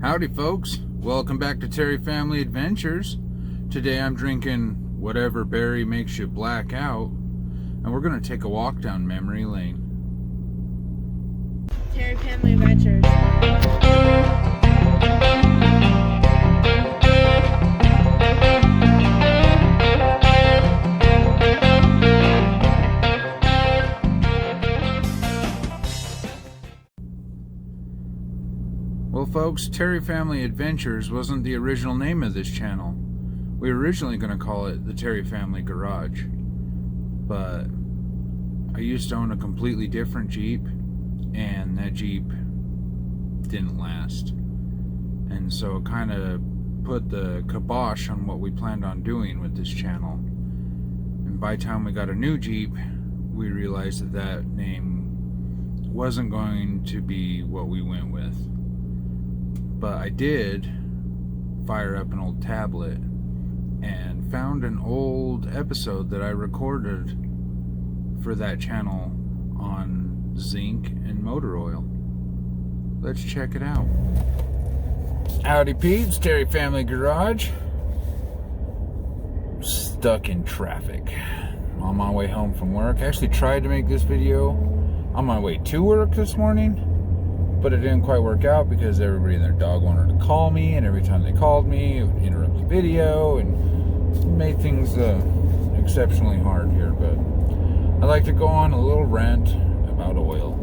Howdy folks, welcome back to Terry Family Adventures. Today I'm drinking whatever berry makes you black out, and we're going to take a walk down memory lane. Terry Family Adventures. Well folks, Terry Family Adventures wasn't the original name of this channel. We were originally going to call it the Terry Family Garage. But I used to own a completely different Jeep, and that Jeep didn't last. And so it kind of put the kibosh on what we planned on doing with this channel. And by the time we got a new Jeep, we realized that that name wasn't going to be what we went with. But I did fire up an old tablet and found an old episode that I recorded for that channel on zinc and motor oil. Let's check it out. Howdy peeps, Terry Family Garage. Stuck in traffic on my way home from work. I actually tried to make this video on my way to work this morning, but it didn't quite work out because everybody and their dog wanted to call me, and every time they called me, it would interrupt the video and made things exceptionally hard here. But I like to go on a little rant about oil.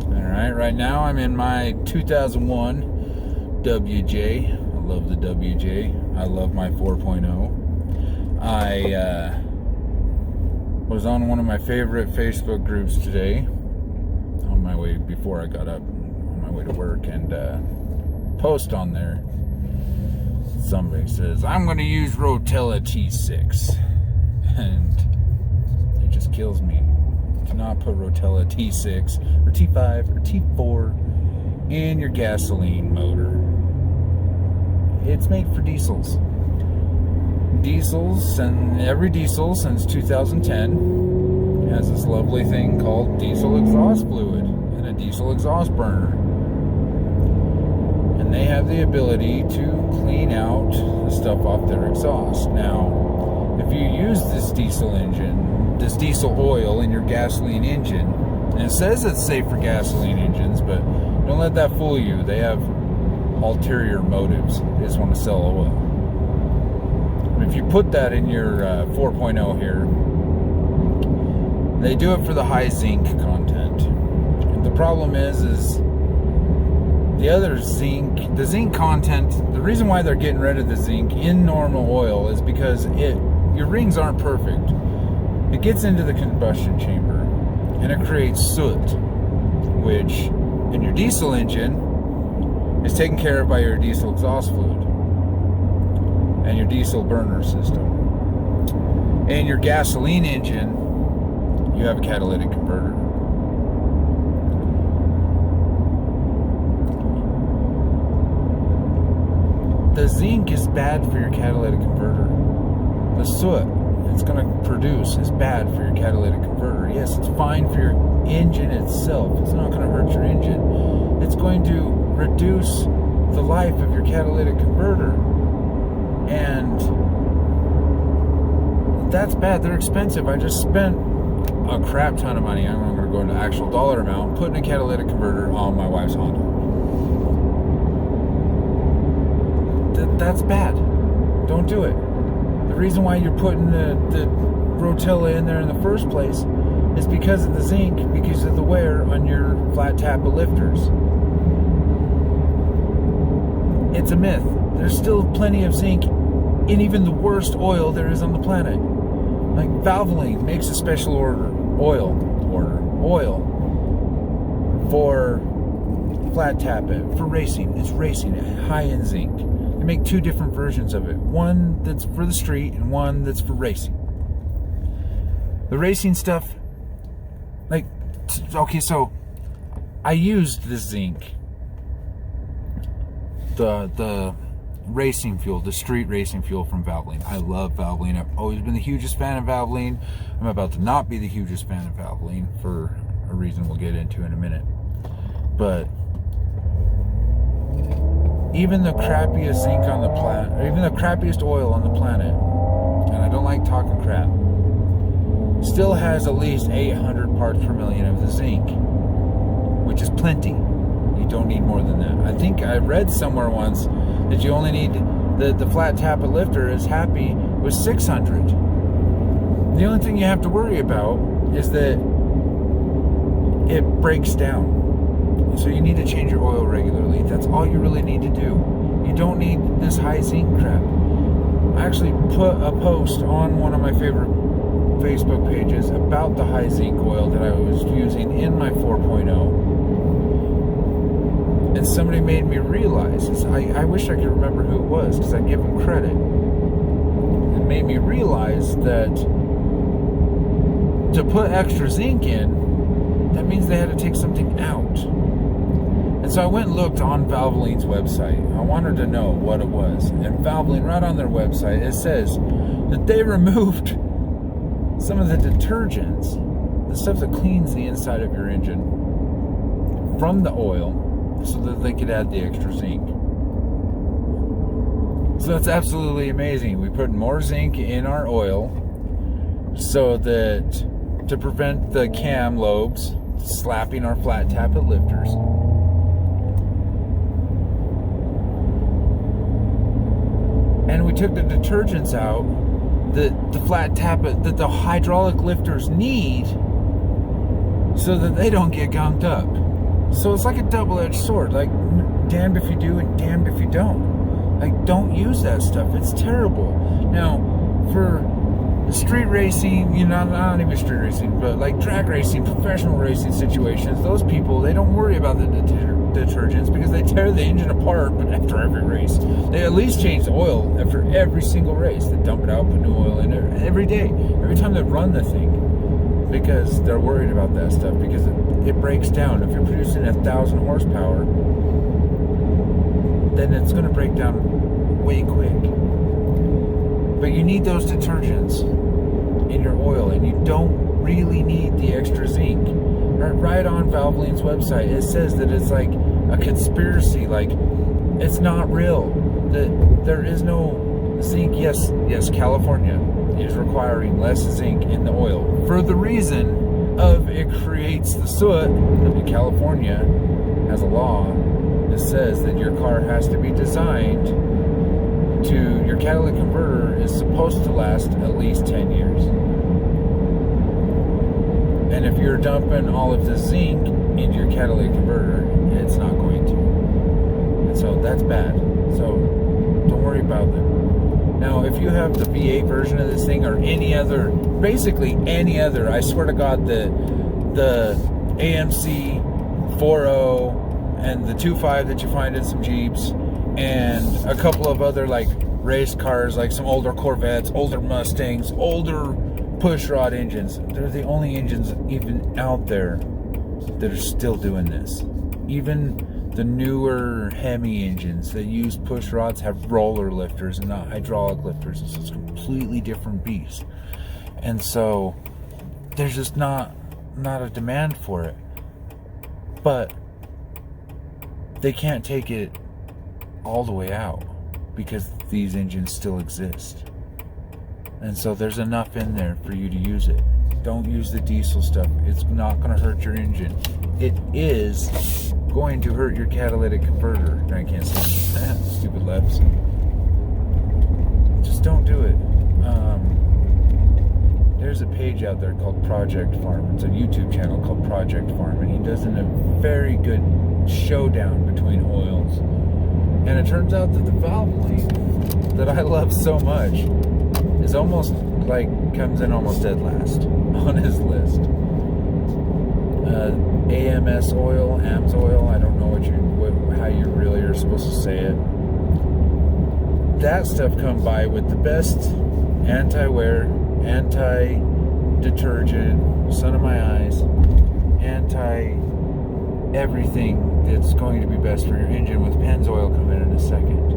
Alright, right now I'm in my 2001 WJ. I love the WJ. I love my 4.0. I was on one of my favorite Facebook groups today on my way before I got up way to work, and post on there, somebody says, I'm going to use Rotella T6, and it just kills me. Do not put Rotella T6 or T5 or T4 in your gasoline motor. It's made for diesels. And every diesel since 2010 has this lovely thing called diesel exhaust fluid and a diesel exhaust burner. They have the ability to clean out the stuff off their exhaust. Now, if you use this diesel engine, this diesel oil in your gasoline engine, and it says it's safe for gasoline engines, but don't let that fool you. They have ulterior motives. They just want to sell oil. If you put that in your 4.0 here, they do it for the high zinc content. And the problem is the zinc content, the reason why they're getting rid of the zinc in normal oil is because your rings aren't perfect. It gets into the combustion chamber and it creates soot, which in your diesel engine is taken care of by your diesel exhaust fluid and your diesel burner system. In your gasoline engine, you have a catalytic converter. The zinc is bad for your catalytic converter. The soot it's going to produce is bad for your catalytic converter. Yes, it's fine for your engine itself. It's not going to hurt your engine. It's going to reduce the life of your catalytic converter. And that's bad. They're expensive. I just spent a crap ton of money. I'm not going to go into actual dollar amount putting a catalytic converter on my wife's Honda. That's bad. Don't do it. The reason why you're putting the Rotella in there in the first place is because of the zinc, because of the wear on your flat tap of lifters. It's a myth. There's still plenty of zinc in even the worst oil there is on the planet. Like Valvoline makes a special oil for flat tap it, for racing. It's racing, high in zinc. They make two different versions of it. One that's for the street and one that's for racing. The racing stuff, okay, so I used the zinc, the racing fuel, the street racing fuel from Valvoline. I love Valvoline. I've always been the hugest fan of Valvoline. I'm about to not be the hugest fan of Valvoline for a reason we'll get into in a minute. But even the crappiest zinc on the planet, or even the crappiest oil on the planet, and I don't like talking crap, still has at least 800 parts per million of the zinc, which is plenty. You don't need more than that. I think I read somewhere once that you only need, the flat tappet lifter is happy with 600. The only thing you have to worry about is that it breaks down. So you need to change your oil regularly. That's all you really need to do. You don't need this high zinc crap. I actually put a post on one of my favorite Facebook pages about the high zinc oil that I was using in my 4.0. And somebody made me realize, I wish I could remember who it was because I give them credit. It made me realize that to put extra zinc in, that means they had to take something out. And so I went and looked on Valvoline's website. I wanted to know what it was. And Valvoline, right on their website, it says that they removed some of the detergents, the stuff that cleans the inside of your engine, from the oil so that they could add the extra zinc. So that's absolutely amazing. We put more zinc in our oil so that to prevent the cam lobes slapping our flat tappet lifters. And we took the detergents out that the flat tappet, that the hydraulic lifters need so that they don't get gunked up. So it's like a double-edged sword. Like, damned if you do and damned if you don't. Like, don't use that stuff. It's terrible. Now, for street racing, you know, not even street racing, but like drag racing, professional racing situations, those people, they don't worry about the detergents because they tear the engine apart, but after every race. They at least change the oil after every single race. They dump it out, put new oil in it every day, every time they run the thing, because they're worried about that stuff, because it breaks down. If you're producing 1,000 horsepower, then it's going to break down way quick. But you need those detergents in your oil, and you don't really need the extra zinc. Right on Valvoline's website, it says that it's like a conspiracy, like it's not real, that there is no zinc. Yes, California is requiring less zinc in the oil for the reason of it creates the soot. California has a law that says that your car has to be designed to, your catalytic converter is supposed to last at least 10 years. And if you're dumping all of the zinc into your catalytic converter, it's not going to. And so that's bad. So don't worry about that. Now, if you have the V8 version of this thing or any other, basically any other, I swear to God, the AMC 4.0 and the 2.5 that you find in some Jeeps, and a couple of other like race cars, like some older Corvettes, older Mustangs, older pushrod engines. They're the only engines even out there that are still doing this. Even the newer Hemi engines that use pushrods have roller lifters and not hydraulic lifters. It's a completely different beast. And so there's just not a demand for it. But they can't take it all the way out because these engines still exist. And so there's enough in there for you to use it. Don't use the diesel stuff. It's not going to hurt your engine. It is going to hurt your catalytic converter. I can't say that. Stupid lefts. Just don't do it. There's a page out there called Project Farm. It's a YouTube channel called Project Farm, and he does a very good showdown between oils. And it turns out that the Valvoline that I love so much is almost like comes in almost dead last on his list. AMS oil, AMS oil, I don't know how you really are supposed to say it. That stuff come by with the best anti-wear, anti-detergent, sun of my eyes, anti-everything that's going to be best for your engine, with Pennzoil coming in a second.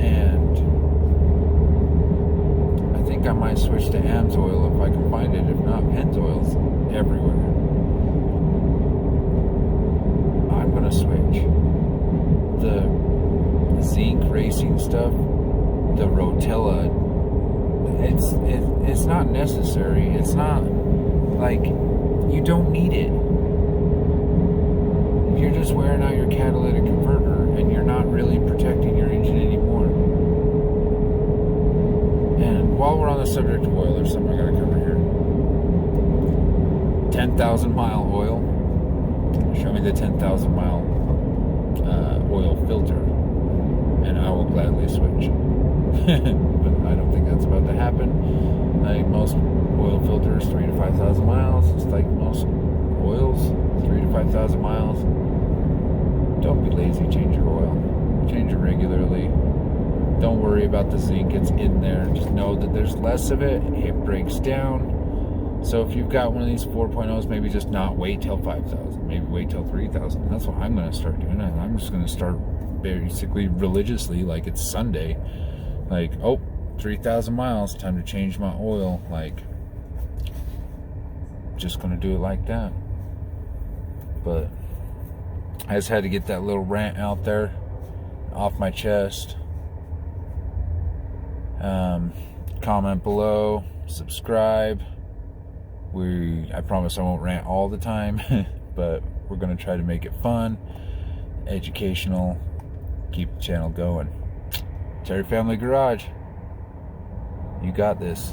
And I think I might switch to AMS oil if I can find it. If not, Pennzoil's everywhere. I'm going to switch. The Zinc racing stuff, the Rotella, it's not necessary. It's not like, you don't need it. You're just wearing out your catalytic converter, and you're not really protecting your engine anymore. And while we're on the subject of oil, there's something I gotta cover here. 10,000 mile oil. Show me the 10,000 mile oil filter, and I will gladly switch. But I don't think that's about to happen. Like most oil filters, 3,000 to 5,000 miles. It's like most oils, 3,000 to 5,000 miles. Don't be lazy. Change your oil. Change it regularly. Don't worry about the zinc. It's in there. Just know that there's less of it. It breaks down. So if you've got one of these 4.0s, maybe just not wait till 5,000. Maybe wait till 3,000. That's what I'm going to start doing. I'm just going to start basically religiously, like it's Sunday. Like, oh, 3,000 miles, time to change my oil. Like, just going to do it like that. But I just had to get that little rant out there, off my chest. Comment below, subscribe. I promise I won't rant all the time, but we're going to try to make it fun, educational, keep the channel going. Terry Family Garage, you got this.